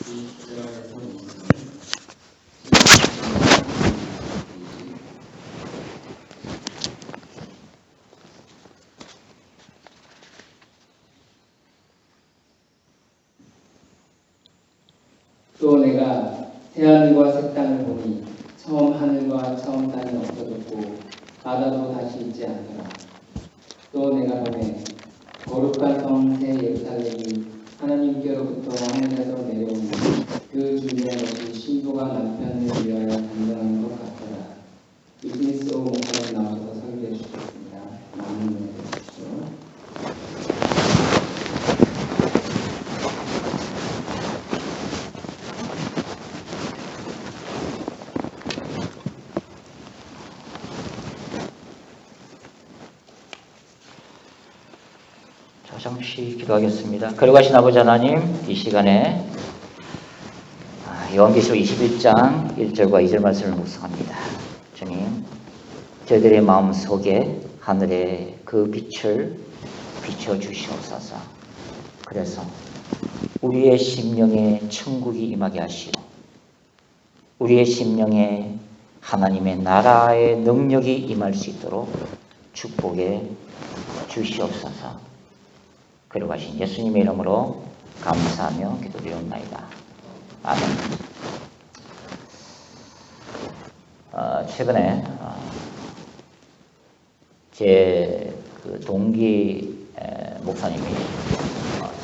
또 내가 새하늘과 새 땅을 보니 처음 하늘과 처음 땅이 없어졌고 바다도 다시 있지 않더라. 또 내가 보매 거룩한 성 새 예루살렘이 하나님께로부터 하늘에서 내려오니 그 주변에 것이 신부가 남편을 위하여 단장하는 것 같더라. 유스미스 목사님 나와서 설교해 주셨습니다. 많은 은혜 주십시오. 잠시 기도하겠습니다. 거룩하신 아버지 하나님, 이 시간에 요한계시록 21장 1절과 2절 말씀을 묵상합니다. 주님, 저희들의 마음속에 하늘의 그 빛을 비춰주시옵소서. 그래서 우리의 심령에 천국이 임하게 하시오. 우리의 심령에 하나님의 나라의 능력이 임할 수 있도록 축복해 주시옵소서. 거룩하신 예수님의 이름으로 감사하며 기도드리옵나이다. 아멘. 최근에 제 그 동기 목사님이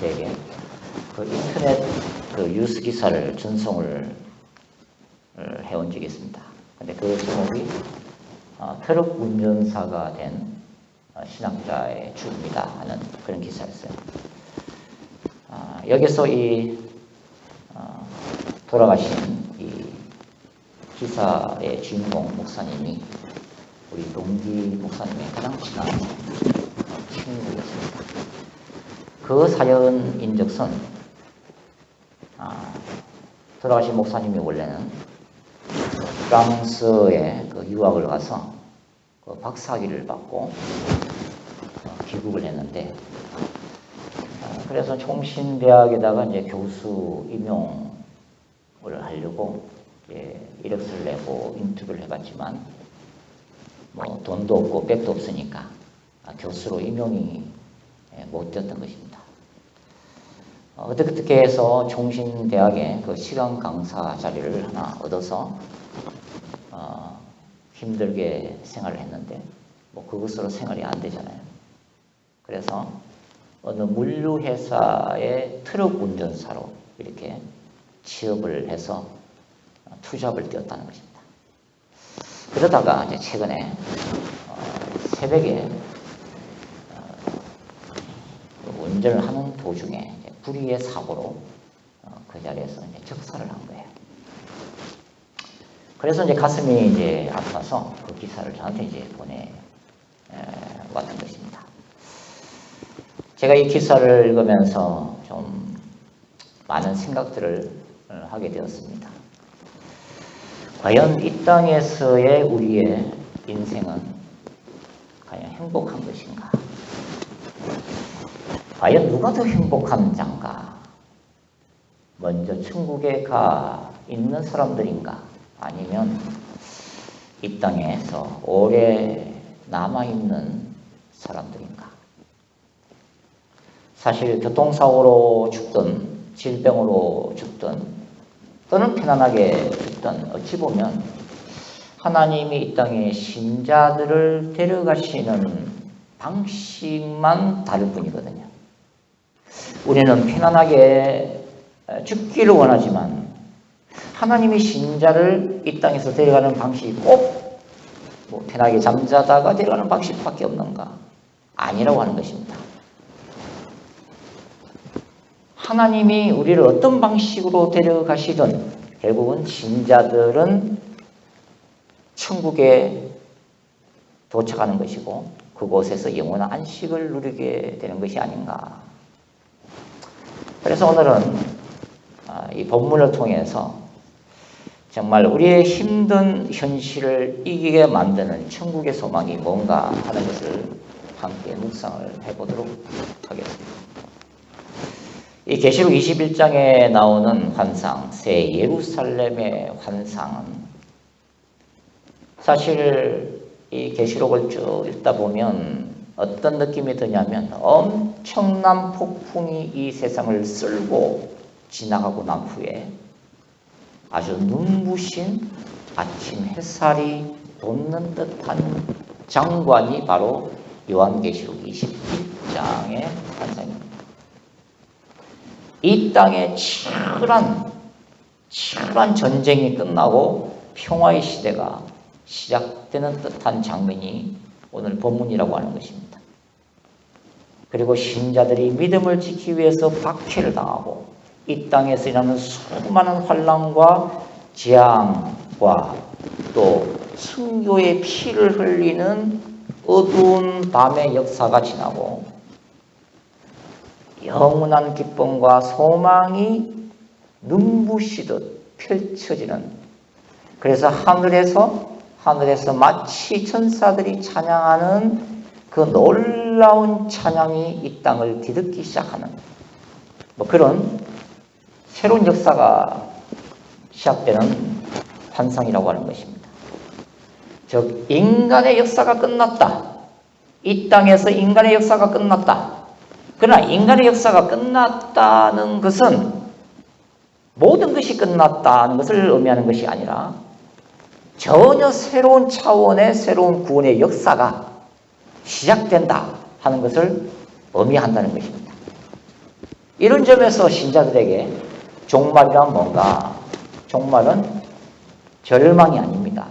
제게 그 인터넷 그 뉴스 기사를 전송을 해온 적이 있습니다. 근데 그 제목이 트럭 운전사가 된 신학자의 죽음이다 하는 그런 기사였어요. 여기서 이 돌아가신 이 기사의 주인공 목사님이 우리 동기 목사님의 가장 친한 친구였습니다. 그 사연 인적선 돌아가신 목사님이 원래는 프랑스에 그 유학을 가서 그 박사학위를 받고 귀국을 했는데 그래서 총신대학에다가 이제 교수 임용을 하려고 이력서를 내고 인터뷰를 해봤지만 뭐 돈도 없고 백도 없으니까 교수로 임용이 못 됐던 것입니다. 어떻게 해서 총신대학에 그 시간 강사 자리를 하나 얻어서 힘들게 생활을 했는데 뭐 그것으로 생활이 안 되잖아요. 그래서 어느 물류회사의 트럭 운전사로 이렇게 취업을 해서 투잡을 뛰었다는 것입니다. 그러다가 이제 최근에 새벽에 운전을 하는 도중에 불의의 사고로 그 자리에서 이제 적사를 한 거예요. 그래서 이제 가슴이 이제 아파서 그 기사를 저한테 이제 보내왔던 것입니다. 제가 이 기사를 읽으면서 좀 많은 생각들을 하게 되었습니다. 과연 이 땅에서의 우리의 인생은 과연 행복한 것인가? 과연 누가 더 행복한 자인가? 먼저 천국에 가 있는 사람들인가? 아니면 이 땅에서 오래 남아있는 사람들인가? 사실 교통사고로 죽든 질병으로 죽든 또는 편안하게 죽든 어찌 보면 하나님이 이 땅에 신자들을 데려가시는 방식만 다를 뿐이거든요. 우리는 편안하게 죽기를 원하지만 하나님이 신자를 이 땅에서 데려가는 방식이 꼭 뭐 편하게 잠자다가 데려가는 방식밖에 없는가? 아니라고 하는 것입니다. 하나님이 우리를 어떤 방식으로 데려가시든 결국은 신자들은 천국에 도착하는 것이고 그곳에서 영원한 안식을 누리게 되는 것이 아닌가. 그래서 오늘은 이 본문을 통해서 정말 우리의 힘든 현실을 이기게 만드는 천국의 소망이 뭔가 하는 것을 함께 묵상을 해보도록 하겠습니다. 이 계시록 21장에 나오는 환상, 새 예루살렘의 환상은 사실 이 계시록을 쭉 읽다 보면 어떤 느낌이 드냐면 엄청난 폭풍이 이 세상을 쓸고 지나가고 난 후에 아주 눈부신 아침 햇살이 돋는 듯한 장관이 바로 요한계시록 21장의 환상입니다. 이 땅에 치열한 전쟁이 끝나고 평화의 시대가 시작되는 듯한 장면이 오늘 본문이라고 하는 것입니다. 그리고 신자들이 믿음을 지키기 위해서 박해를 당하고 이 땅에서 일어나는 수많은 환난과 재앙과 또 순교의 피를 흘리는 어두운 밤의 역사가 지나고 영원한 기쁨과 소망이 눈부시듯 펼쳐지는, 그래서 하늘에서 마치 천사들이 찬양하는 그 놀라운 찬양이 이 땅을 뒤덮기 시작하는 그런 새로운 역사가 시작되는 환상이라고 하는 것입니다. 즉 인간의 역사가 끝났다. 이 땅에서 인간의 역사가 끝났다. 그러나 인간의 역사가 끝났다는 것은 모든 것이 끝났다는 것을 의미하는 것이 아니라 전혀 새로운 차원의 새로운 구원의 역사가 시작된다 하는 것을 의미한다는 것입니다. 이런 점에서 신자들에게 종말이란 뭔가? 종말은 절망이 아닙니다.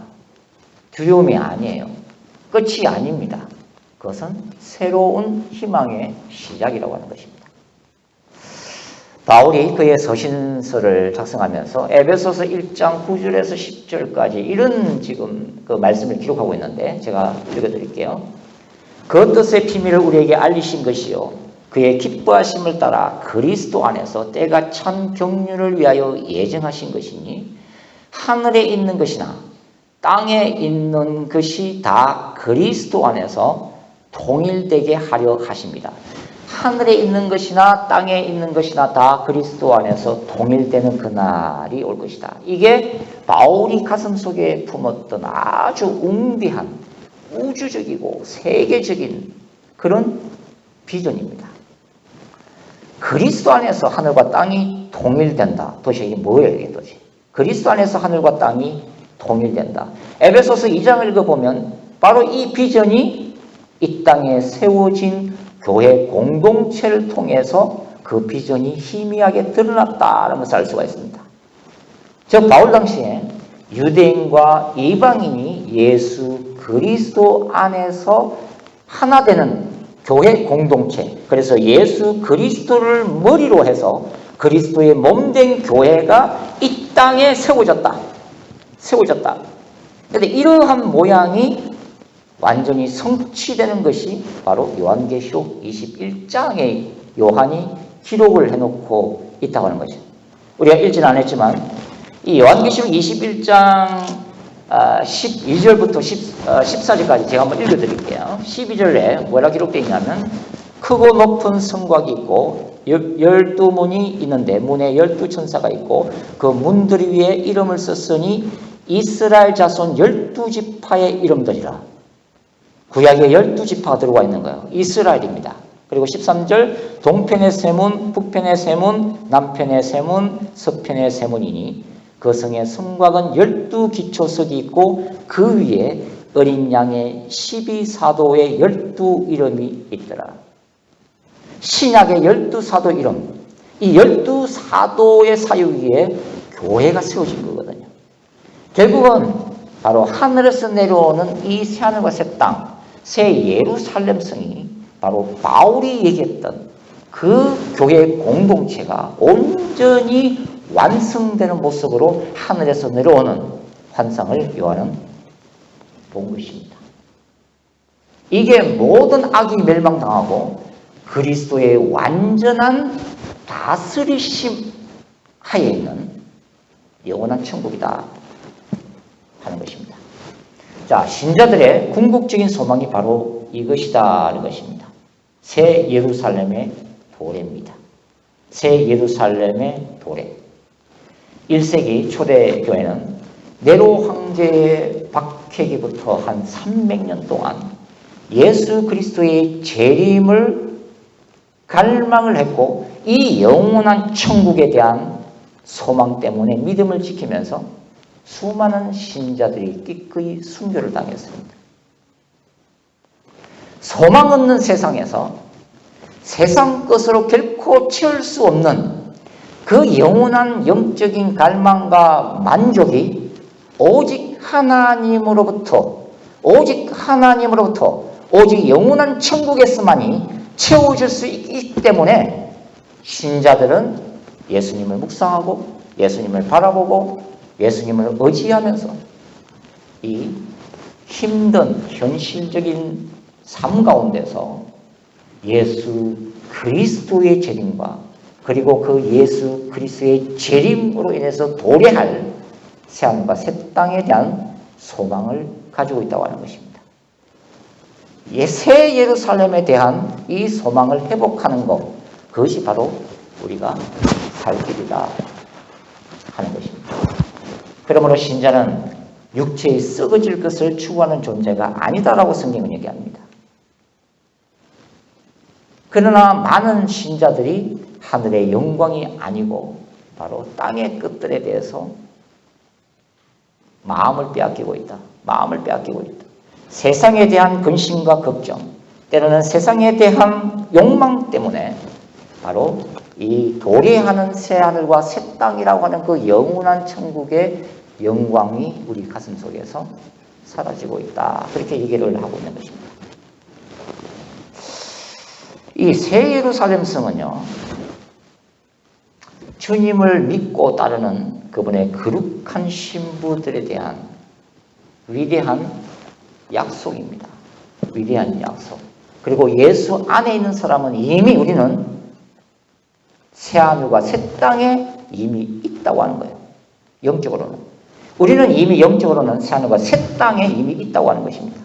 두려움이 아니에요. 끝이 아닙니다. 그것은 새로운 희망의 시작이라고 하는 것입니다. 바울이 그의 서신서를 작성하면서 에베소서 1장 9절에서 10절까지 이런 지금 그 말씀을 기록하고 있는데 제가 읽어드릴게요. 그 뜻의 비밀을 우리에게 알리신 것이요 그의 기뻐하심을 따라 그리스도 안에서 때가 찬 경륜을 위하여 예정하신 것이니 하늘에 있는 것이나 땅에 있는 것이 다 그리스도 안에서 통일되게 하려 하십니다. 하늘에 있는 것이나 땅에 있는 것이나 다 그리스도 안에서 통일되는 그날이 올 것이다. 이게 바울이 가슴속에 품었던 아주 웅비한 우주적이고 세계적인 그런 비전입니다. 그리스도 안에서 하늘과 땅이 통일된다. 도대체 이게 뭐예요? 이게 도대체. 그리스도 안에서 하늘과 땅이 통일된다. 에베소서 2장을 읽어보면 바로 이 비전이 이 땅에 세워진 교회 공동체를 통해서 그 비전이 희미하게 드러났다는 것을 알 수가 있습니다. 즉 바울 당시에 유대인과 이방인이 예수 그리스도 안에서 하나 되는 교회 공동체, 그래서 예수 그리스도를 머리로 해서 그리스도의 몸된 교회가 이 땅에 세워졌다. 그런데 이러한 모양이 완전히 성취되는 것이 바로 요한계시록 21장에 요한이 기록을 해놓고 있다고 하는 거죠. 우리가 읽지는 않았지만 이 요한계시록 21장 12절부터 14절까지 제가 한번 읽어드릴게요. 12절에 뭐라 기록되어 있냐면 크고 높은 성곽이 있고 12문이 있는데 문에 12천사가 있고 그 문들 위에 이름을 썼으니 이스라엘 자손 12지파의 이름들이라. 구약에 12지파가 들어와 있는 거예요. 이스라엘입니다. 그리고 13절 동편의 세 문, 북편의 세 문, 남편의 세 문, 서편의 세 문이니 그 성의 성곽은 12기초석이 있고 그 위에 어린 양의 12사도의 12 이름이 있더라. 신약의 12사도 이름, 이 12사도의 사역 위에 교회가 세워진 거거든요. 결국은 바로 하늘에서 내려오는 이 새하늘과 새 땅, 새 예루살렘 성이 바로 바울이 얘기했던 그 교회 공동체가 온전히 완성되는 모습으로 하늘에서 내려오는 환상을 요한은 본 것입니다. 이게 모든 악이 멸망당하고 그리스도의 완전한 다스리심 하에 있는 영원한 천국이다 하는 것입니다. 자, 신자들의 궁극적인 소망이 바로 이것이다는 것입니다. 새 예루살렘의 도래입니다. 새 예루살렘의 도래. 1세기 초대 교회는 네로 황제의 박해기부터 한 300년 동안 예수 그리스도의 재림을 갈망을 했고 이 영원한 천국에 대한 소망 때문에 믿음을 지키면서 수많은 신자들이 기꺼이 순교를 당했습니다. 소망 없는 세상에서 세상 것으로 결코 채울 수 없는 그 영원한 영적인 갈망과 만족이 오직 하나님으로부터 오직 영원한 천국에서만이 채워질 수 있기 때문에 신자들은 예수님을 묵상하고 예수님을 바라보고 예수님을 의지하면서 이 힘든 현실적인 삶 가운데서 예수 그리스도의 재림과 그리고 그 예수 그리스도의 재림으로 인해서 도래할 새하늘과 새 땅에 대한 소망을 가지고 있다고 하는 것입니다. 새 예루살렘에 대한 이 소망을 회복하는 것, 그것이 바로 우리가 살 길이다 하는 것입니다. 그러므로 신자는 육체의 썩어질 것을 추구하는 존재가 아니다라고 성경은 얘기합니다. 그러나 많은 신자들이 하늘의 영광이 아니고 바로 땅의 것들에 대해서 마음을 빼앗기고 있다. 세상에 대한 근심과 걱정, 때로는 세상에 대한 욕망 때문에 바로 이 도래하는 새하늘과 새 땅이라고 하는 그 영원한 천국의 영광이 우리 가슴 속에서 사라지고 있다. 그렇게 얘기를 하고 있는 것입니다. 이 새 예루살렘 성은요, 주님을 믿고 따르는 그분의 거룩한 신부들에 대한 위대한 약속입니다. 위대한 약속. 그리고 예수 안에 있는 사람은 이미 우리는 새하늘과 새 땅에 이미 있다고 하는 거예요. 영적으로는. 우리는 이미 영적으로는 새하늘과 새 땅에 이미 있다고 하는 것입니다.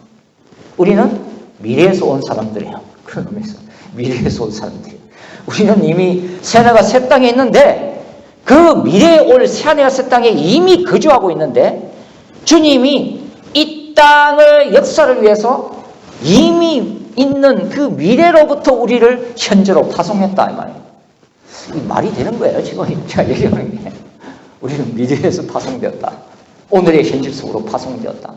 우리는 미래에서 온 사람들이에요. 그런 의미에서 미래에서 온 사람들이에요. 우리는 이미 새하늘과 새 땅에 있는데 그 미래에 올 새하늘과 새 땅에 이미 거주하고 있는데 주님이 이 땅의 역사를 위해서 이미 있는 그 미래로부터 우리를 현재로 파송했다 이 말이에요. 이 말이 되는 거예요. 지금 제가 얘기하는 게. 우리는 미래에서 파송되었다. 오늘의 현실 속으로 파송되었다.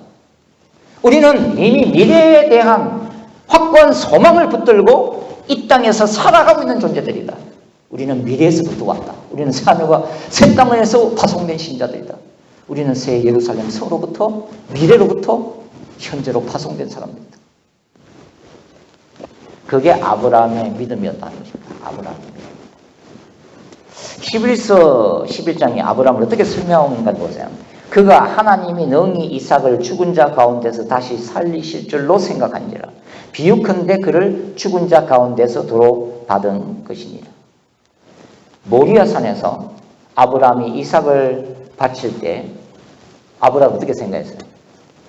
우리는 이미 미래에 대한 확고한 소망을 붙들고 이 땅에서 살아가고 있는 존재들이다. 우리는 미래에서부터 왔다. 우리는 새하늘과 새 땅에서 파송된 신자들이다. 우리는 새 예루살렘 성으로부터 미래로부터 현재로 파송된 사람들이다. 그게 아브라함의 믿음이었다는 것입니다. 아브라함의 믿음. 히브리서 11장이 아브라함을 어떻게 설명하는가 보세요. 그가 하나님이 능히 이삭을 죽은 자 가운데서 다시 살리실 줄로 생각한지라. 비유컨대 그를 죽은 자 가운데서 도로 받은 것이니라. 모리아 산에서 아브라함이 이삭을 바칠 때 아브라함은 어떻게 생각했어요?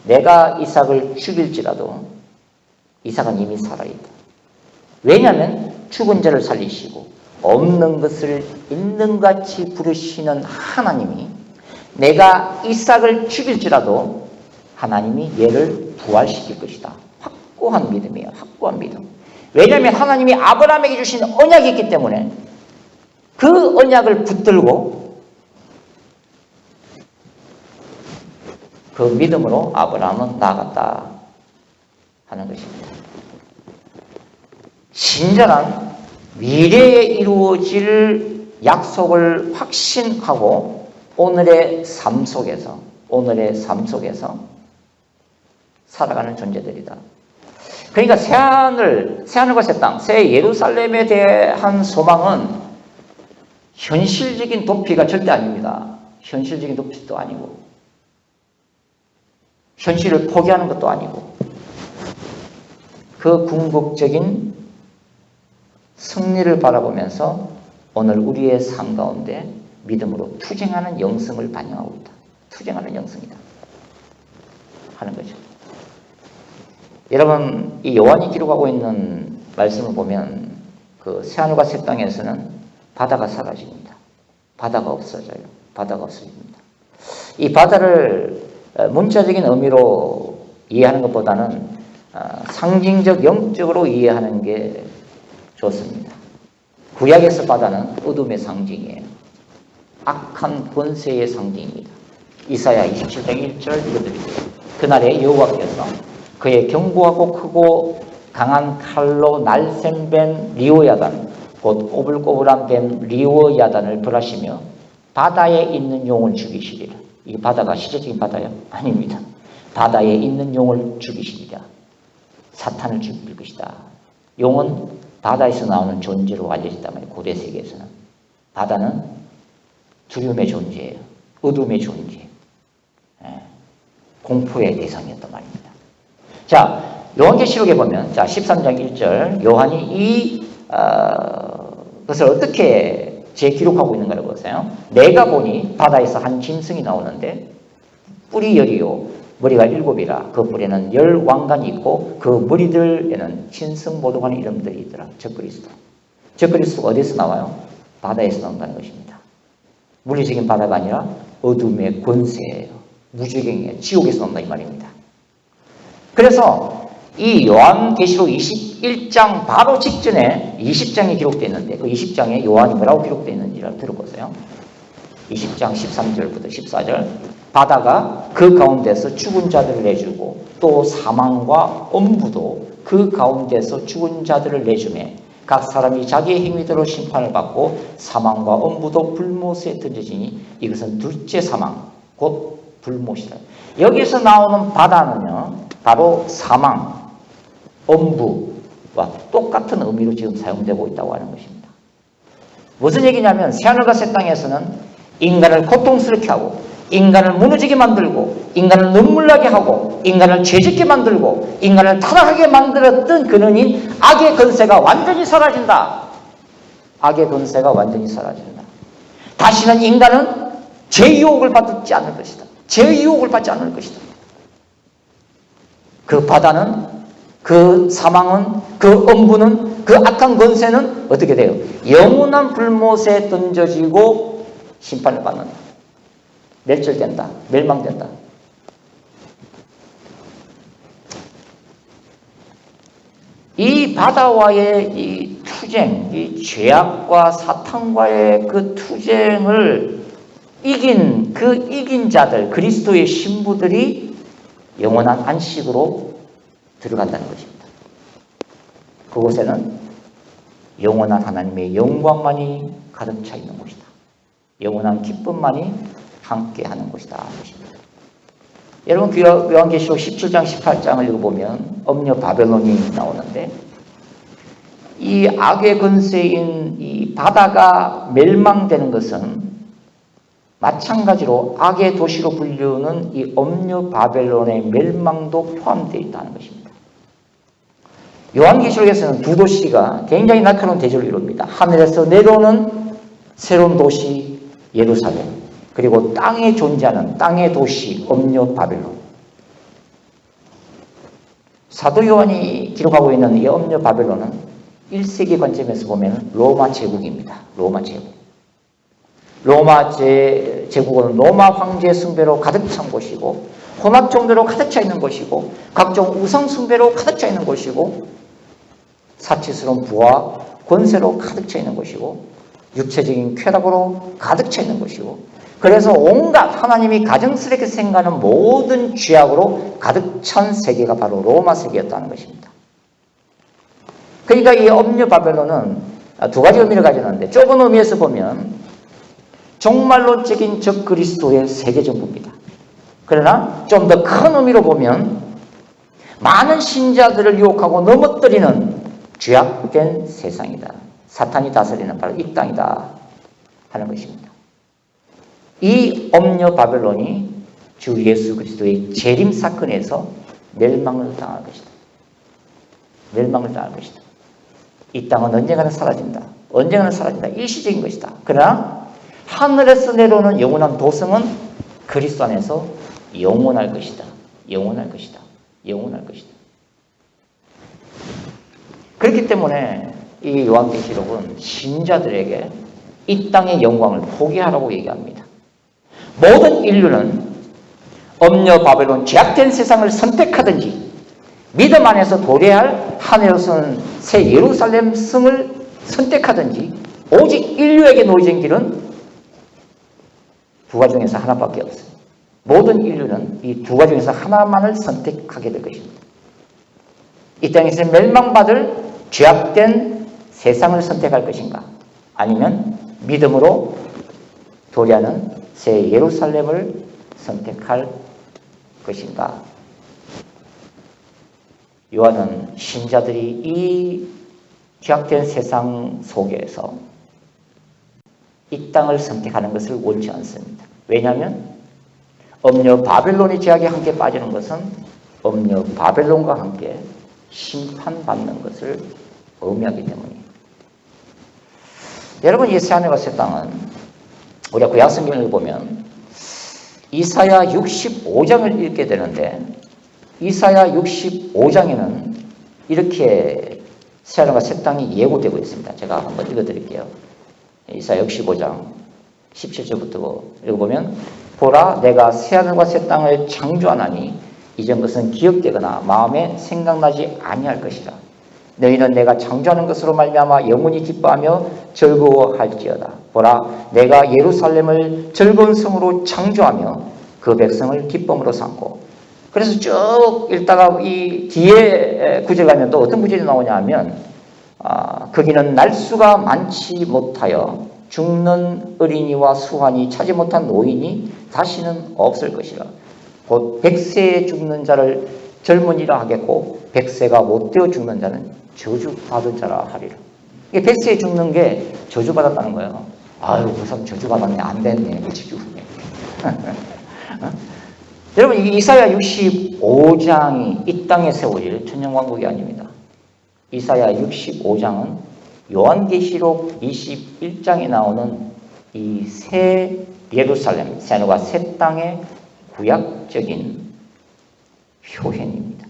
내가 이삭을 죽일지라도 이삭은 이미 살아있다. 왜냐하면 죽은 자를 살리시고 없는 것을 있는 같이 부르시는 하나님이 내가 이삭을 죽일지라도 하나님이 얘를 부활시킬 것이다. 확고한 믿음이에요. 확고한 믿음. 왜냐하면 하나님이 아브라함에게 주신 언약이 있기 때문에 그 언약을 붙들고 그 믿음으로 아브라함은 나아갔다 하는 것입니다. 신자란 미래에 이루어질 약속을 확신하고 오늘의 삶 속에서 살아가는 존재들이다. 그러니까 새하늘과 새 땅, 새 예루살렘에 대한 소망은 현실적인 도피가 절대 아닙니다. 현실적인 도피도 아니고 현실을 포기하는 것도 아니고 그 궁극적인 승리를 바라보면서 오늘 우리의 삶 가운데 믿음으로 투쟁하는 영성을 반영하고 있다. 투쟁하는 영성이다 하는 거죠. 여러분, 이 요한이 기록하고 있는 말씀을 보면 그 새하늘과 새 땅에서는 바다가 사라집니다. 바다가 없어져요. 바다가 없어집니다. 이 바다를 문자적인 의미로 이해하는 것보다는 상징적 영적으로 이해하는 게 좋습니다. 구약에서 바다는 어둠의 상징이에요. 악한 권세의 상징입니다. 이사야 27장 1절 읽어드릴게요. 그날에 여호와께서 그의 견고하고 크고 강한 칼로 날쌘 리오야단 곧 꼬불꼬불한 뱀 리오야단을 벌하시며 바다에 있는 용을 죽이시리라. 이 바다가 실제적인 바다요? 아닙니다. 바다에 있는 용을 죽이시리라. 사탄을 죽일 것이다. 용은 바다에서 나오는 존재로 알려졌단 말이에요. 고대 세계에서는. 바다는 두려움의 존재예요. 어둠의 존재. 공포의 대상이었단 말입니다. 자, 요한계시록에 보면, 자, 13장 1절, 요한이 이, 것을 어떻게 재기록하고 있는가를 보세요. 내가 보니 바다에서 한 짐승이 나오는데, 뿔이 10이요, 머리가 7이라, 그 뿔에는 10 왕관이 있고, 그 머리들에는 신성 모독하는 이름들이 있더라. 적그리스도. 적그리스도가 어디서 나와요? 바다에서 나온다는 것입니다. 물리적인 바다가 아니라 어둠의 권세예요. 무지경이에요. 지옥에서 나온다 이 말입니다. 그래서 이 요한계시록 21장 바로 직전에 20장이 기록되어 있는데 그 20장에 요한이 뭐라고 기록되어 있는지를 들어보세요. 20장 13절부터 14절 바다가 그 가운데서 죽은 자들을 내주고 또 사망과 엄부도 그 가운데서 죽은 자들을 내주매 각 사람이 자기의 행위대로 심판을 받고 사망과 엄부도 불못에 던져지니 이것은 둘째 사망 곧 불못이다. 여기서 나오는 바다는요 바로 사망, 엄부와 똑같은 의미로 지금 사용되고 있다고 하는 것입니다. 무슨 얘기냐면 새하늘과 새 땅에서는 인간을 고통스럽게 하고 인간을 무너지게 만들고 인간을 눈물 나게 하고 인간을 죄짓게 만들고 인간을 타락하게 만들었던 근원인 악의 권세가 완전히 사라진다. 악의 권세가 완전히 사라진다. 다시는 인간은 죄의 유혹을 받지 않을 것이다. 죄의 유혹을 받지 않을 것이다. 그 바다는 그 사망은 그 엄부는 그 악한 권세는 어떻게 돼요? 영원한 불못에 던져지고 심판을 받는다. 멸절된다. 멸망된다. 이 바다와의 이 투쟁, 이 죄악과 사탄과의 그 투쟁을 이긴 자들, 그리스도의 신부들이 영원한 안식으로 들어간다는 것입니다. 그곳에는 영원한 하나님의 영광만이 가득 차 있는 곳이다. 영원한 기쁨만이 함께하는 곳이다. 여러분 요한계시록 17장 18장을 읽어보면 엄녀 바벨론이 나오는데 이 악의 권세인 이 바다가 멸망되는 것은 마찬가지로 악의 도시로 불리우는 이 엄녀 바벨론의 멸망도 포함되어 있다는 것입니다. 요한계시록에서는 두 도시가 굉장히 날카로운 대조를 이룹니다. 하늘에서 내려오는 새로운 도시 예루살렘 그리고 땅에 존재하는 땅의 도시 엄녀 바벨론. 사도 요한이 기록하고 있는 이 엄녀 바벨론은 1세기 관점에서 보면 로마 제국입니다. 로마 제국. 로마 제국은 로마 황제 숭배로 가득 찬 곳이고 혼합 종교로 가득 차 있는 곳이고 각종 우상 숭배로 가득 차 있는 곳이고 사치스러운 부와 권세로 가득 차 있는 곳이고 육체적인 쾌락으로 가득 차 있는 곳이고 그래서 온갖 하나님이 가증스럽게 생각하는 모든 죄악으로 가득 찬 세계가 바로 로마 세계였다는 것입니다. 그러니까 이 엄녀 바벨론은 두 가지 의미를 가지는데 좁은 의미에서 보면 종말론적인 적그리스도의 세계 정부입니다. 그러나 좀 더 큰 의미로 보면 많은 신자들을 유혹하고 넘어뜨리는 죄악된 세상이다. 사탄이 다스리는 바로 이 땅이다 하는 것입니다. 이 엄녀 바벨론이 주 예수 그리스도의 재림 사건에서 멸망을 당할 것이다. 멸망을 당할 것이다. 이 땅은 언젠가는 사라진다. 언젠가는 사라진다. 일시적인 것이다. 그러나 하늘에서 내려오는 영원한 도성은 그리스도 안에서 영원할 것이다. 영원할 것이다. 영원할 것이다. 그렇기 때문에 이 요한계시록은 신자들에게 이 땅의 영광을 포기하라고 얘기합니다. 모든 인류는 엄녀 바벨론 죄악된 세상을 선택하든지 믿음 안에서 도래할 하늘에서는 새 예루살렘 성을 선택하든지 오직 인류에게 놓여진 길은 두 가지 중에서 하나밖에 없어요. 모든 인류는 이 두 가지 중에서 하나만을 선택하게 될 것입니다. 이 땅에서 멸망받을 죄악된 세상을 선택할 것인가, 아니면 믿음으로 도래하는 새 예루살렘을 선택할 것인가. 요한은 신자들이 이 죄악된 세상 속에서 이 땅을 선택하는 것을 원치 않습니다. 왜냐하면 엄녀 바벨론의 죄악에 함께 빠지는 것은 엄녀 바벨론과 함께 심판받는 것을 의미하기 때문이에요. 여러분, 이 새하늘과 새 땅은 우리가 구약 성경을 보면 이사야 65장을 읽게 되는데, 이사야 65장에는 이렇게 새하늘과 새 땅이 예고되고 있습니다. 제가 한번 읽어드릴게요. 이사야 65장 17절부터 읽어보면, 보라, 내가 새하늘과 새 땅을 창조하나니 이전 것은 기억되거나 마음에 생각나지 아니할 것이라. 너희는 내가 창조하는 것으로 말미암아 영원히 기뻐하며 즐거워할지어다. 보라, 내가 예루살렘을 즐거운 성으로 창조하며 그 백성을 기쁨으로 삼고. 그래서 쭉 읽다가 이 뒤에 구절 가면 또 어떤 구절이 나오냐 하면, 거기는 날수가 많지 못하여 죽는 어린이와 수환이 차지 못한 노인이 다시는 없을 것이라. 곧 100세에 죽는 자를 젊은이라 하겠고 100세가 못되어 죽는 자는 저주받은 자라 하리라. 이게 100세에 죽는 게 저주받았다는 거예요. 아유, 그 사람 저주받았네, 안 됐네, 그치 죽네. 여러분, 이 이사야 65장이 이 땅에 세워질 천년왕국이 아닙니다. 이사야 65장은 요한계시록 21장에 나오는 이 새 예루살렘, 새하늘과 새 땅의 구약적인 표현입니다.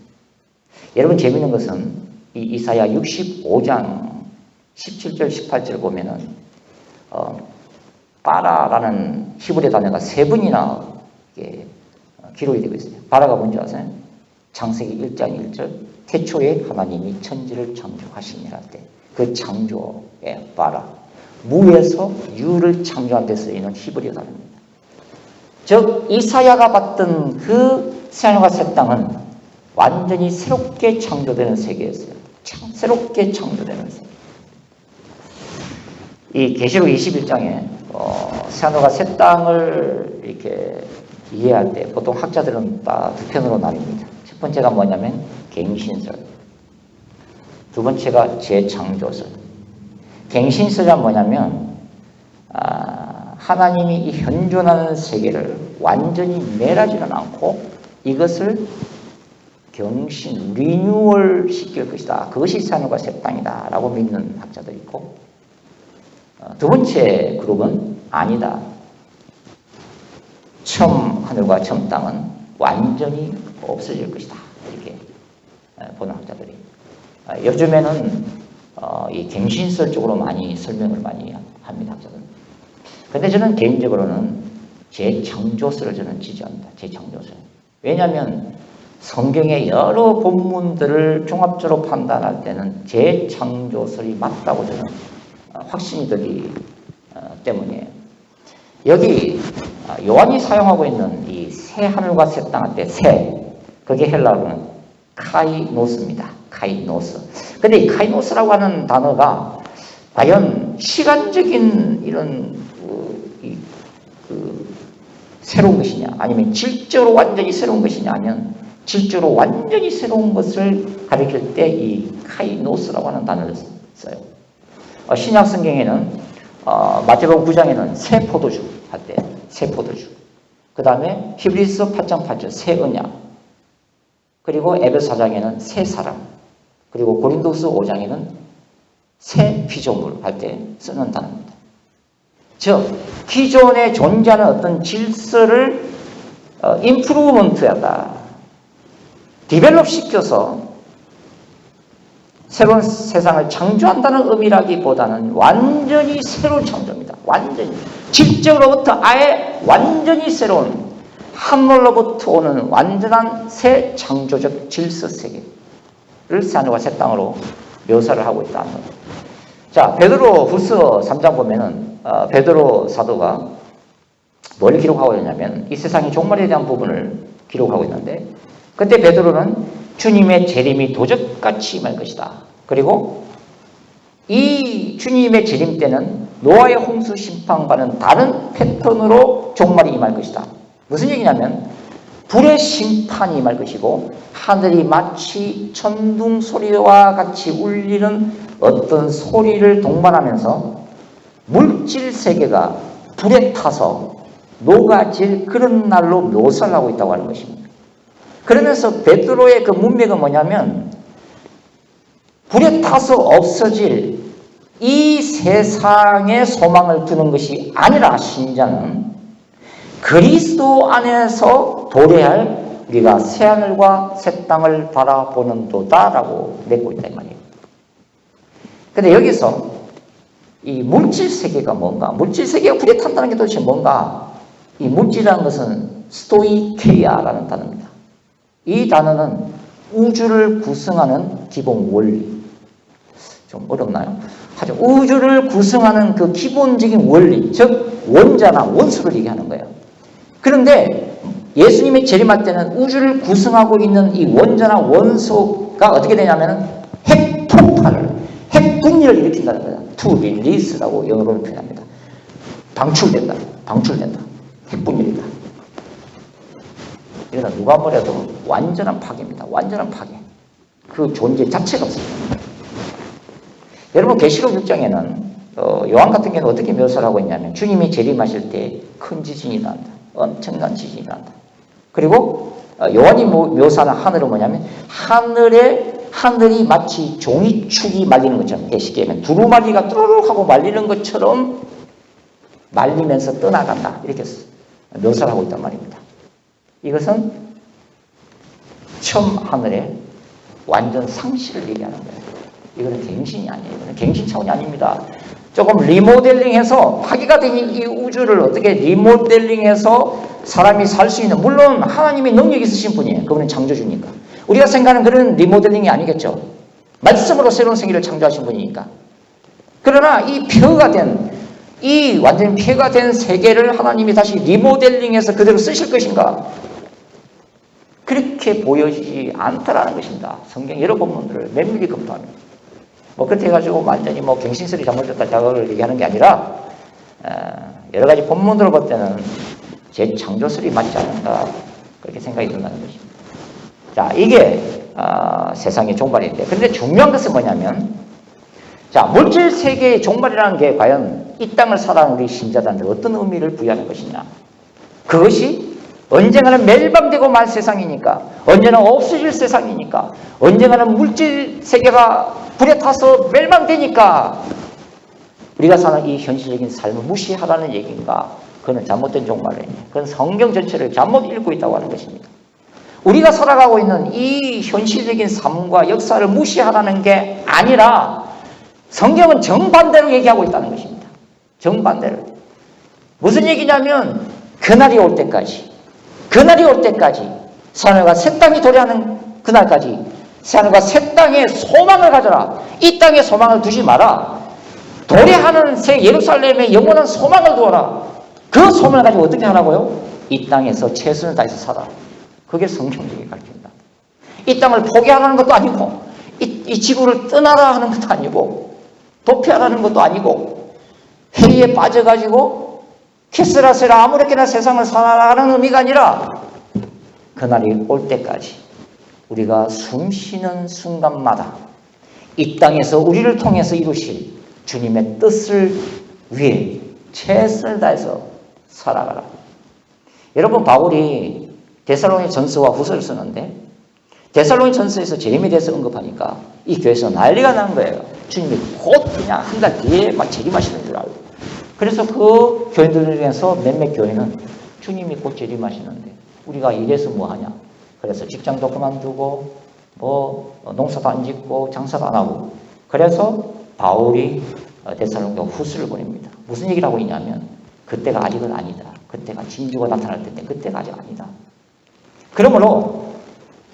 여러분, 재미있는 것은 이 이사야 65장 17절 18절을 보면은 바라라는 히브리 단어가 세 번이나 기록이 되고 있어요. 바라가 뭔지 아세요? 창세기 1장 1절, 태초에 하나님이 천지를 창조하시니라 할 때 그 창조의 바라, 무에서 유를 창조한 데 쓰이는 히브리 단어입니다. 즉 이사야가 봤던 그 새하늘과 새 땅은 완전히 새롭게 창조되는 세계였어요. 새롭게 창조되는 세계. 이 계시록 21장에 새하늘과 새 땅을 이렇게 이해할 때 보통 학자들은 딱 두 편으로 나뉩니다. 첫 번째가 뭐냐면 갱신설, 두 번째가 재창조설. 갱신설은 뭐냐면 하나님이 이 현존하는 세계를 완전히 멸하지는 않고 이것을 경신, 리뉴얼 시킬 것이다. 그것이 새하늘과 새 땅이다 라고 믿는 학자들이 있고, 두 번째 그룹은 아니다. 처음 하늘과 처음 땅은 완전히 없어질 것이다. 이렇게 보는 학자들이. 요즘에는 이 갱신설 쪽으로 많이 설명을 많이 합니다, 학자들은. 근데 저는 개인적으로는 재창조설을 저는 지지합니다. 재창조설. 왜냐하면 성경의 여러 본문들을 종합적으로 판단할 때는 재창조설이 맞다고 저는 확신이 들기 때문이에요. 여기 요한이 사용하고 있는 이 새 하늘과 새 땅 할 때 새, 그게 헬라어로는 카이노스입니다. 카이노스. 근데 이 카이노스라고 하는 단어가 과연 시간적인 이런 새로운 것이냐, 아니면 질적으로 완전히 새로운 것이냐, 아니면 질적으로 완전히 새로운 것을 가리킬 때 이 카이노스라고 하는 단어를 써요. 신약 성경에는 마태복음 9장에는 새 포도주 할 때 새 포도주, 그 다음에 히브리서 8장 8절 새 언약, 그리고 에베소 4장에는 새 사람, 그리고 고린도서 5장에는 새 피조물 할 때 쓰는 단어입니다. 즉 기존에 존재하는 어떤 질서를 임프루먼트하다, 디벨롭 시켜서 새로운 세상을 창조한다는 의미라기보다는 완전히 새로운 창조입니다. 완전히 질적으로부터 아예 완전히 새로운 하늘로부터 오는 완전한 새 창조적 질서 세계를 새하늘과 새 땅으로 묘사를 하고 있다는 겁니다. 자, 베드로후서 3장 보면은 베드로 사도가 뭘 기록하고 있냐면 이 세상의 종말에 대한 부분을 기록하고 있는데, 그때 베드로는 주님의 재림이 도적같이 임할 것이다. 그리고 이 주님의 재림 때는 노아의 홍수 심판과는 다른 패턴으로 종말이 임할 것이다. 무슨 얘기냐면 불의 심판이 임할 것이고 하늘이 마치 천둥 소리와 같이 울리는 어떤 소리를 동반하면서 물질 세계가 불에 타서 녹아질 그런 날로 묘사를 하고 있다고 하는 것입니다. 그러면서 베드로의 그 문맥은 뭐냐면 불에 타서 없어질 이 세상에 소망을 두는 것이 아니라 신자는 그리스도 안에서 도래할 우리가 새하늘과 새 땅을 바라보는도다라고 맺고 있다 이 말이에요. 근데 여기서 이 물질 세계가 뭔가, 물질 세계가 불에 탄다는 게 도대체 뭔가, 이 물질이라는 것은 스토이케이아라는 단어입니다. 이 단어는 우주를 구성하는 기본 원리. 좀 어렵나요? 하죠. 우주를 구성하는 그 기본적인 원리, 즉 원자나 원소를 얘기하는 거예요. 그런데 예수님이 재림할 때는 우주를 구성하고 있는 이 원자나 원소가 어떻게 되냐면 핵폭발을, 핵분열을 일으킨다는 거예요. To release라고 영어로 표현합니다. 방출된다. 핵분열이다. 이거는 누가 버려도 완전한 파괴입니다. 완전한 파괴. 그 존재 자체가 없습니다. 여러분 계시록 6장에는 요한 같은 경우는 어떻게 묘사를 하고 있냐면 주님이 재림하실 때 큰 지진이 난다. 엄청난 지진이 난다. 그리고 요한이 묘사하는 하늘은 뭐냐면 하늘이 마치 종이축이 말리는 것처럼, 계시계면 두루마리가 뚜루룩 하고 말리는 것처럼 말리면서 떠나간다. 이렇게 묘사를 하고 있단 말입니다. 이것은 처음 하늘의 완전 상실을 얘기하는 거예요. 이거는 갱신이 아니에요. 이거는 갱신 차원이 아닙니다. 조금 리모델링해서 파괴가 된 이 우주를 어떻게 리모델링해서 사람이 살 수 있는, 물론 하나님이 능력이 있으신 분이에요. 그분은 창조주니까. 우리가 생각하는 그런 리모델링이 아니겠죠. 말씀으로 새로운 세계를 창조하신 분이니까. 그러나 이 폐허가 된, 이 완전 폐허가 된 세계를 하나님이 다시 리모델링해서 그대로 쓰실 것인가? 그렇게 보여지지 않다라는 것입니다. 성경 여러 본문들을 면밀히 검토합니다. 그렇게 해가지고 완전히 갱신설이 잘못됐다 자각을 얘기하는 게 아니라 여러 가지 본문들을 볼 때는 제 창조설이 맞지 않는가 그렇게 생각이 든다는 것입니다. 자, 이게 세상의 종말인데, 그런데 중요한 것은 뭐냐면, 자, 물질 세계의 종말이라는 게 과연 이 땅을 살아가는 우리 신자들한테 어떤 의미를 부여하는 것이냐? 그것이 언젠가는 멸망되고 말 세상이니까, 언제나 없어질 세상이니까, 언젠가는 물질 세계가 불에 타서 멸망되니까 우리가 사는 이 현실적인 삶을 무시하라는 얘기인가? 그건 잘못된 종말이에요. 그건 성경 전체를 잘못 읽고 있다고 하는 것입니다. 우리가 살아가고 있는 이 현실적인 삶과 역사를 무시하라는 게 아니라 성경은 정반대로 얘기하고 있다는 것입니다. 정반대로. 무슨 얘기냐면 그날이 올 때까지 새하늘과 새 땅이 도래하는 그날까지 새하늘과 새 땅에 소망을 가져라. 이 땅에 소망을 두지 마라. 도래하는 새 예루살렘에 영원한 소망을 두어라. 그 소망을 가지고 어떻게 하라고요? 이 땅에서 최선을 다해서 살아. 그게 성경적인 가르침입니다. 이 땅을 포기하라는 것도 아니고, 이 지구를 떠나라 하는 것도 아니고, 도피하라는 것도 아니고, 회의에 빠져가지고 키스라세라 아무렇게나 세상을 살아라는 의미가 아니라 그날이 올 때까지 우리가 숨쉬는 순간마다 이 땅에서 우리를 통해서 이루실 주님의 뜻을 위해 최선을 다해서 살아가라. 여러분, 바울이 데살로니가 전서와 후서를 쓰는데 데살로니가 전서에서 재림에 대해서 언급하니까 이 교회에서 난리가 난 거예요. 주님이 곧 그냥 한 달 뒤에 막 재림하시는 줄 알고. 그래서 그 교인들 중에서 몇몇 교회는 주님이 곧 재림하시는데 우리가 이래서 뭐하냐. 그래서 직장도 그만두고 농사도 안 짓고 장사도 안 하고, 그래서 바울이 데살로니가 후서를 보냅니다. 무슨 얘기를 하고 있냐면 그때가 아직은 아니다. 그때가 진주가 나타날 텐데 그때가 아직 아니다. 그러므로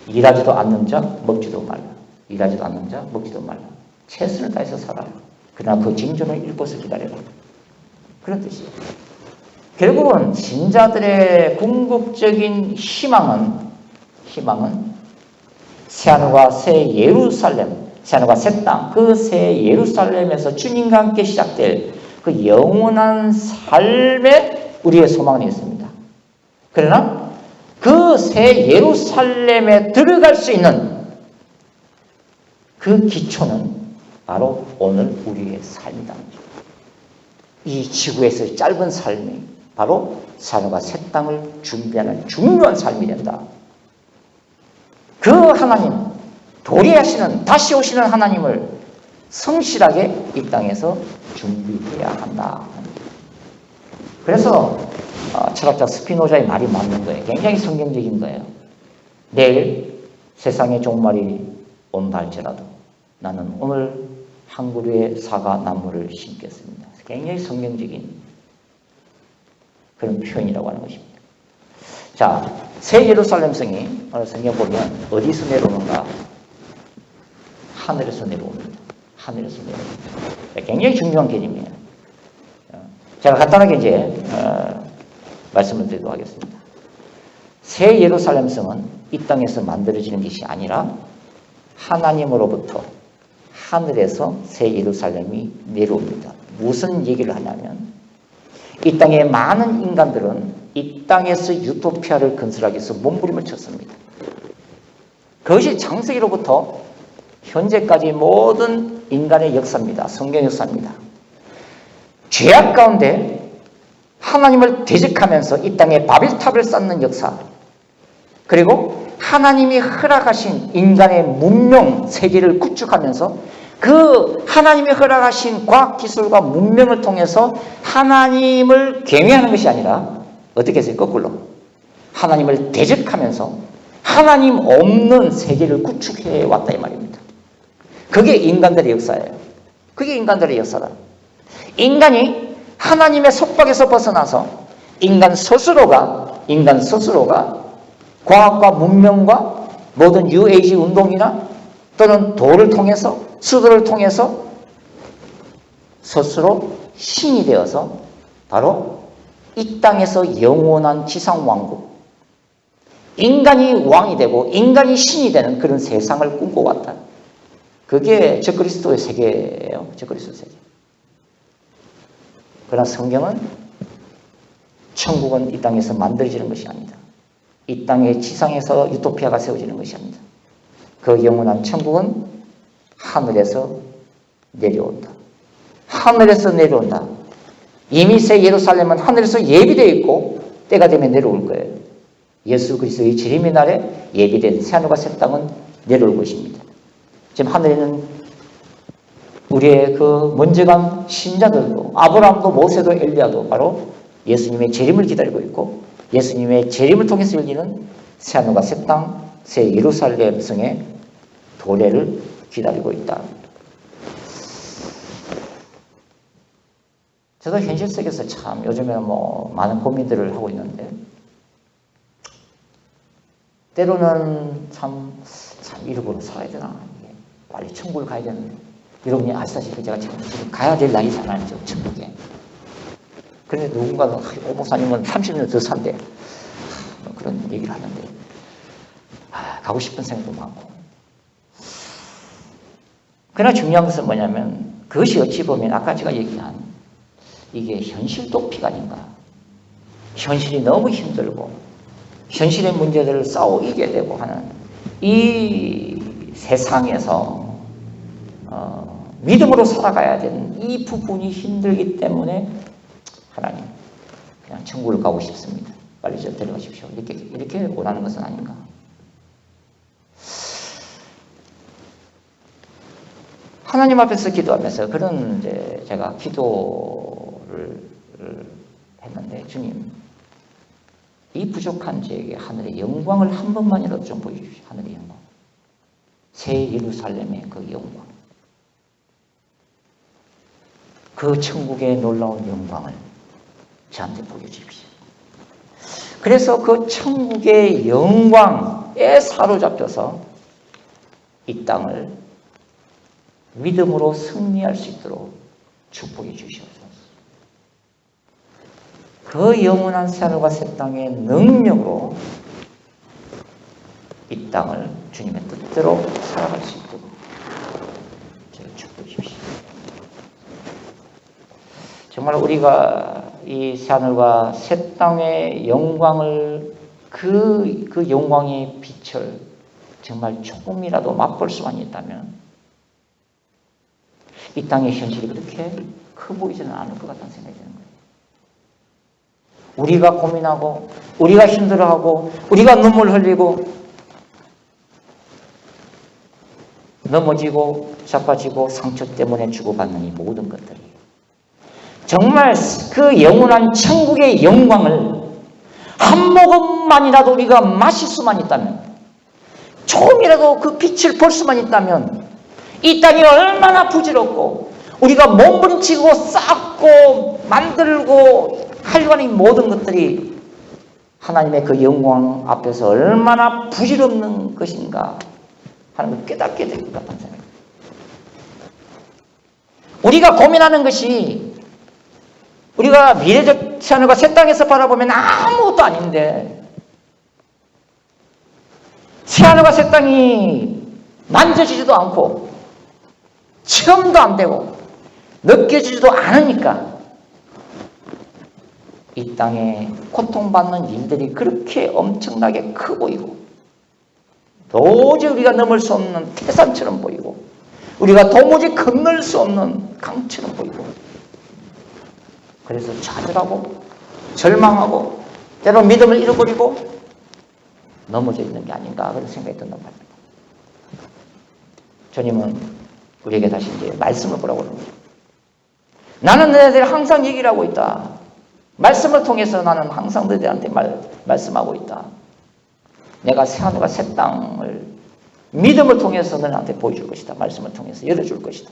일하지도 않는 자 먹지도 말라. 일하지도 않는 자 먹지도 말라. 최선을 다해서 살아라. 그러나 그 징조는 일 것을 기다려라. 그런 뜻이에요. 결국은 신자들의 궁극적인 희망은 새하늘과 새 예루살렘, 새하늘과 새 땅, 그 새 예루살렘에서 주님과 함께 시작될 그 영원한 삶에 우리의 소망이 있습니다. 그러나 그 새 예루살렘에 들어갈 수 있는 그 기초는 바로 오늘 우리의 삶이다. 이 지구에서의 짧은 삶이 바로 새하늘과 새 땅을 준비하는 중요한 삶이 된다. 그 하나님, 도래하시는 다시 오시는 하나님을 성실하게 이 땅에서 준비해야 한다. 그래서 철학자 스피노자의 말이 맞는 거예요. 굉장히 성경적인 거예요. 내일 세상의 종말이 온다 할지라도 나는 오늘 한 그루의 사과 나무를 심겠습니다. 굉장히 성경적인 그런 표현이라고 하는 것입니다. 자, 새 예루살렘 성이 오늘 성경 보면 어디서 내려오는가? 하늘에서 내려옵니다. 하늘에서 내려옵니다. 굉장히 중요한 개념이에요. 제가 간단하게 이제 말씀을 드리도록 하겠습니다. 새 예루살렘 성은 이 땅에서 만들어지는 것이 아니라 하나님으로부터 하늘에서 새 예루살렘이 내려옵니다. 무슨 얘기를 하냐면 이 땅의 많은 인간들은 이 땅에서 유토피아를 건설하기 위해서 몸부림을 쳤습니다. 그것이 창세기로부터 현재까지 모든 인간의 역사입니다. 성경 역사입니다. 죄악 가운데 하나님을 대적하면서 이 땅에 바벨탑을 쌓는 역사, 그리고 하나님이 허락하신 인간의 문명 세계를 구축하면서 그 하나님이 허락하신 과학기술과 문명을 통해서 하나님을 경외하는 것이 아니라 어떻게 했어요? 거꾸로 하나님을 대적하면서 하나님 없는 세계를 구축해 왔다 이 말입니다. 그게 인간들의 역사예요. 그게 인간들의 역사다. 인간이 하나님의 속박에서 벗어나서 인간 스스로가 과학과 문명과 모든 뉴에이지 운동이나 또는 도를 통해서 수도를 통해서 스스로 신이 되어서 바로 이 땅에서 영원한 지상왕국, 인간이 왕이 되고 인간이 신이 되는 그런 세상을 꿈꿔왔다. 그게 적그리스도의 세계예요. 적그리스도의 세계. 그러나 성경은 천국은 이 땅에서 만들어지는 것이 아니다. 이 땅의 지상에서 유토피아가 세워지는 것이 아니다. 그 영원한 천국은 하늘에서 내려온다. 하늘에서 내려온다. 이미 새 예루살렘은 하늘에서 예비되어 있고 때가 되면 내려올 거예요. 예수 그리스도의 재림의 날에 예비된 새하늘과 새 땅은 내려올 것입니다. 지금 하늘에는 우리의 그 먼저 간 신자들도 아브라함도 모세도 엘리야도 바로 예수님의 재림을 기다리고 있고 예수님의 재림을 통해서 열리는 새하늘과 새 땅, 새 예루살렘 성의 도래를 기다리고 있다. 저도 현실 속에서 참 요즘에 많은 고민들을 하고 있는데 때로는 참 이러고는 살아야 되나? 빨리 천국을 가야 되는데 여러분이 아시다시피 제가 지금 가야 될 나이잖아요. 천국에. 그런데 누군가는 오 목사님은 30년 더 산대. 그런 얘기를 하는데 가고 싶은 생각도 많고. 그러나 중요한 것은 뭐냐면 그것이 어찌 보면 아까 제가 얘기한 이게 현실 도피가 아닌가. 현실이 너무 힘들고 현실의 문제들을 싸워 이겨야 되고 하는 이 세상에서 믿음으로 살아가야 되는 이 부분이 힘들기 때문에 하나님 그냥 천국을 가고 싶습니다. 빨리 좀 데려가십시오. 이렇게 원하는 것은 아닌가. 하나님 앞에서 기도하면서 그런 이제 제가 기도를 했는데 주님 이 부족한 저에게 하늘의 영광을 한 번만이라도 좀 보여주십시오. 하늘의 영광. 새 예루살렘의 그 영광. 그 천국의 놀라운 영광을 저한테 보여주십시오. 그래서 그 천국의 영광에 사로잡혀서 이 땅을 믿음으로 승리할 수 있도록 축복해 주시옵소서. 그 영원한 새하늘과 새 땅의 능력으로 이 땅을 주님의 뜻대로 살아갈 수 있도록 저를 축복해 주십시오. 정말 우리가 이 새하늘과 새 땅의 영광을 그 영광의 빛을 정말 조금이라도 맛볼 수만 있다면 이 땅의 현실이 그렇게 커 보이지는 않을 것 같다는 생각이 드는 거예요. 우리가 고민하고 우리가 힘들어하고 우리가 눈물 흘리고 넘어지고 자빠지고 상처 때문에 주고받는 이 모든 것들이 정말 그 영원한 천국의 영광을 한 모금만이라도 우리가 마실 수만 있다면, 조금이라도 그 빛을 볼 수만 있다면 이 땅이 얼마나 부질없고 우리가 몸부림치고 쌓고 만들고 하려고 하는 이 모든 것들이 하나님의 그 영광 앞에서 얼마나 부질없는 것인가 하는 걸 깨닫게 될 것 같다는 생각입니다. 우리가 고민하는 것이 우리가 미래적 새하늘과 새 땅에서 바라보면 아무것도 아닌데 새하늘과 새 땅이 만져지지도 않고 체험도 안 되고 느껴지지도 않으니까 이 땅에 고통받는 일들이 그렇게 엄청나게 커 보이고 도저히 우리가 넘을 수 없는 태산처럼 보이고 우리가 도무지 건널 수 없는 강처럼 보이고 그래서 좌절하고 절망하고 때로 믿음을 잃어버리고 넘어져 있는 게 아닌가 그런 생각이 든단 말입니다. 주님은 우리에게 다시 이제 말씀을 보라고 합니다. 나는 너희들 항상 얘기를 하고 있다. 말씀을 통해서 나는 항상 너희들한테 말씀하고 있다. 내가 새하늘과 새 땅을 믿음을 통해서 너희한테 보여줄 것이다. 말씀을 통해서 열어줄 것이다.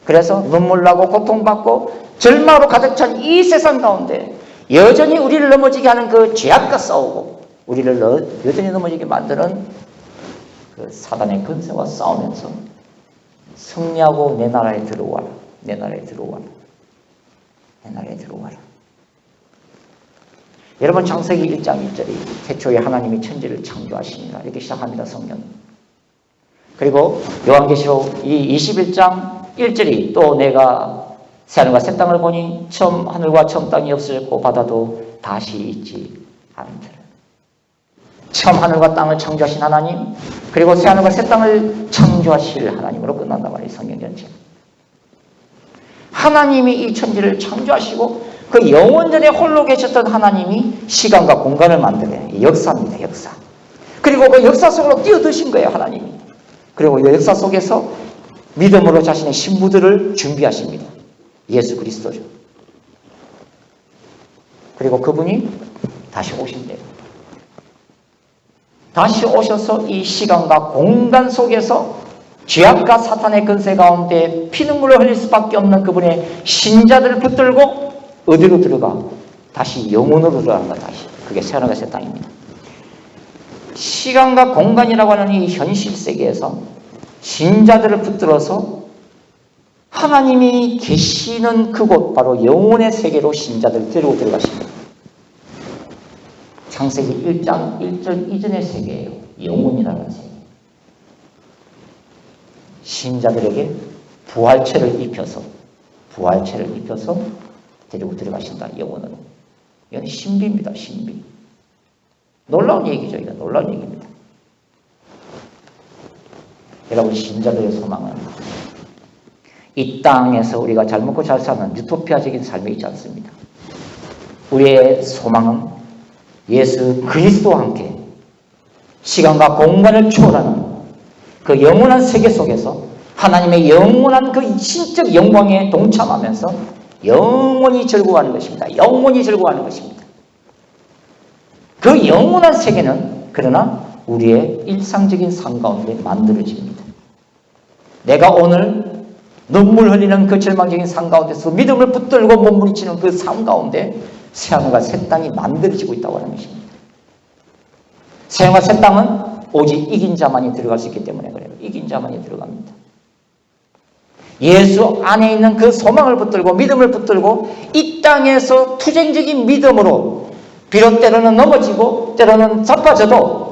그래서 눈물 나고 고통받고 절망으로 가득 찬 이 세상 가운데 여전히 우리를 넘어지게 하는 그 죄악과 싸우고 우리를 여전히 넘어지게 만드는 그 사단의 근세와 싸우면서 승리하고 내 나라에 들어와라. 내 나라에 들어와라. 내 나라에 들어와라. 여러분 창세기 1장 1절이 태초에 하나님이 천지를 창조하시니라 이렇게 시작합니다. 성경. 그리고 요한계시록 이 21장 1절이 또 내가 새하늘과 새 땅을 보니 처음 하늘과 처음 땅이 없어졌고 바다도 다시 있지 않더라. 처음 하늘과 땅을 창조하신 하나님 그리고 새하늘과 새 땅을 창조하실 하나님으로 끝난단 말이에요. 성경 전체. 하나님이 이 천지를 창조하시고 그 영원전에 홀로 계셨던 하나님이 시간과 공간을 만드는 역사입니다. 역사. 그리고 그 역사 속으로 뛰어드신 거예요. 하나님이. 그리고 이 역사 속에서 믿음으로 자신의 신부들을 준비하십니다. 예수 그리스도죠. 그리고 그분이 다시 오신대요. 다시 오셔서 이 시간과 공간 속에서 죄악과 사탄의 근세 가운데 피눈물을 흘릴 수밖에 없는 그분의 신자들을 붙들고 어디로 들어가? 다시 영혼으로 들어간다. 다시. 그게 새하늘과 새 땅입니다. 시간과 공간이라고 하는 이 현실 세계에서 신자들을 붙들어서 하나님이 계시는 그곳 바로 영혼의 세계로 신자들을 데리고 들어가십니다. 창세기 1장 1절 이전의 세계예요. 영혼이라는 세계. 신자들에게 부활체를 입혀서 데리고 들어가신다. 영혼으로. 이건 신비입니다. 신비. 놀라운 얘기죠. 이건 놀라운 얘기입니다. 여러분 신자들의 소망은 이 땅에서 우리가 잘 먹고 잘 사는 유토피아적인 삶이 있지 않습니다. 우리의 소망은 예수 그리스도와 함께 시간과 공간을 초월하는 그 영원한 세계 속에서 하나님의 영원한 그 신적 영광에 동참하면서 영원히 즐거워하는 것입니다. 영원히 즐거워하는 것입니다. 그 영원한 세계는 그러나 우리의 일상적인 삶 가운데 만들어집니다. 내가 오늘 눈물 흘리는 그 절망적인 삶 가운데서 믿음을 붙들고 몸부림치는 그 삶 가운데 새하늘과 새 땅이 만들어지고 있다고 하는 것입니다. 새하늘과 새 땅은 오직 이긴 자만이 들어갈 수 있기 때문에 그래요. 이긴 자만이 들어갑니다. 예수 안에 있는 그 소망을 붙들고 믿음을 붙들고 이 땅에서 투쟁적인 믿음으로 비록 때로는 넘어지고 때로는 자빠져도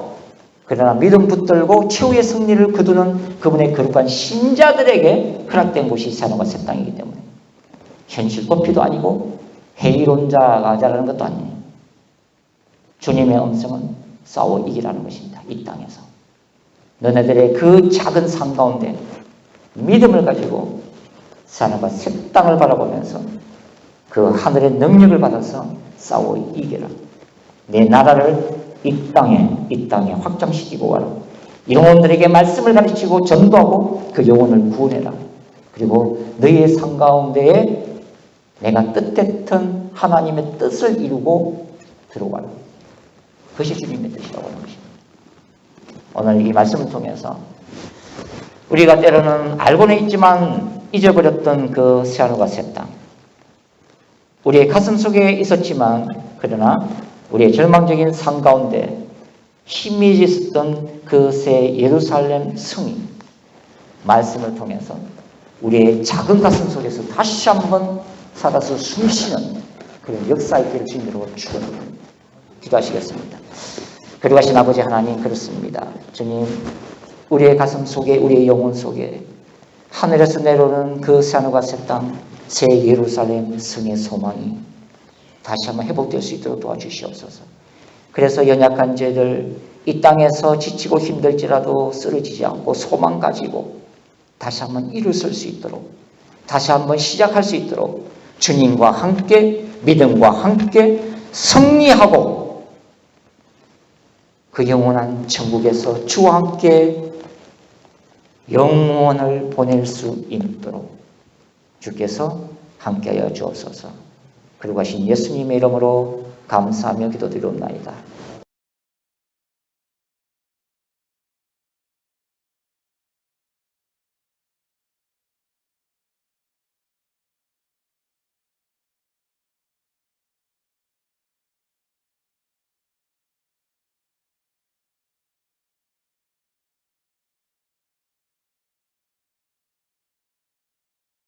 그러나 믿음 붙들고 최후의 승리를 거두는 그분의 거룩한 신자들에게 허락된 곳이 새하늘과 새 땅이기 때문에 현실 도피도 아니고 회의론자가 자라는 것도 아니에요. 주님의 음성은 싸워 이기라는 것입니다. 이 땅에서 너네들의 그 작은 삶 가운데 믿음을 가지고 새하늘과 새 땅을 바라보면서 그 하늘의 능력을 받아서 싸워 이기라. 내 나라를 이 땅에 확장시키고 가라. 영혼들에게 말씀을 가르치고 전도하고 그 영혼을 구원해라. 그리고 너희의 삶 가운데에 내가 뜻했던 하나님의 뜻을 이루고 들어가라. 그것이 주님의 뜻이라고 하는 것입니다. 오늘 이 말씀을 통해서 우리가 때로는 알고는 있지만 잊어버렸던 그 새하늘과 새 땅, 우리의 가슴 속에 있었지만 그러나 우리의 절망적인 삶 가운데 힘이 있었던 그 새 예루살렘 성이 말씀을 통해서 우리의 작은 가슴 속에서 다시 한번 살아서 숨쉬는 그런 역사의 길을 주님으로 축원합니다. 기도하시겠습니다. 거룩하신 아버지 하나님, 그렇습니다. 주님, 우리의 가슴 속에, 우리의 영혼 속에 하늘에서 내려오는 그 새하늘과 새 땅, 새 예루살렘 성의 소망이 다시 한번 회복될 수 있도록 도와주시옵소서. 그래서 연약한 죄들, 이 땅에서 지치고 힘들지라도 쓰러지지 않고 소망 가지고 다시 한번 일어설 수 있도록, 다시 한번 시작할 수 있도록 주님과 함께, 믿음과 함께 승리하고 그 영원한 천국에서 주와 함께 영원을 보낼 수 있도록 주께서 함께하여 주옵소서. 그리고 하신 예수님의 이름으로 감사하며 기도드리옵나이다.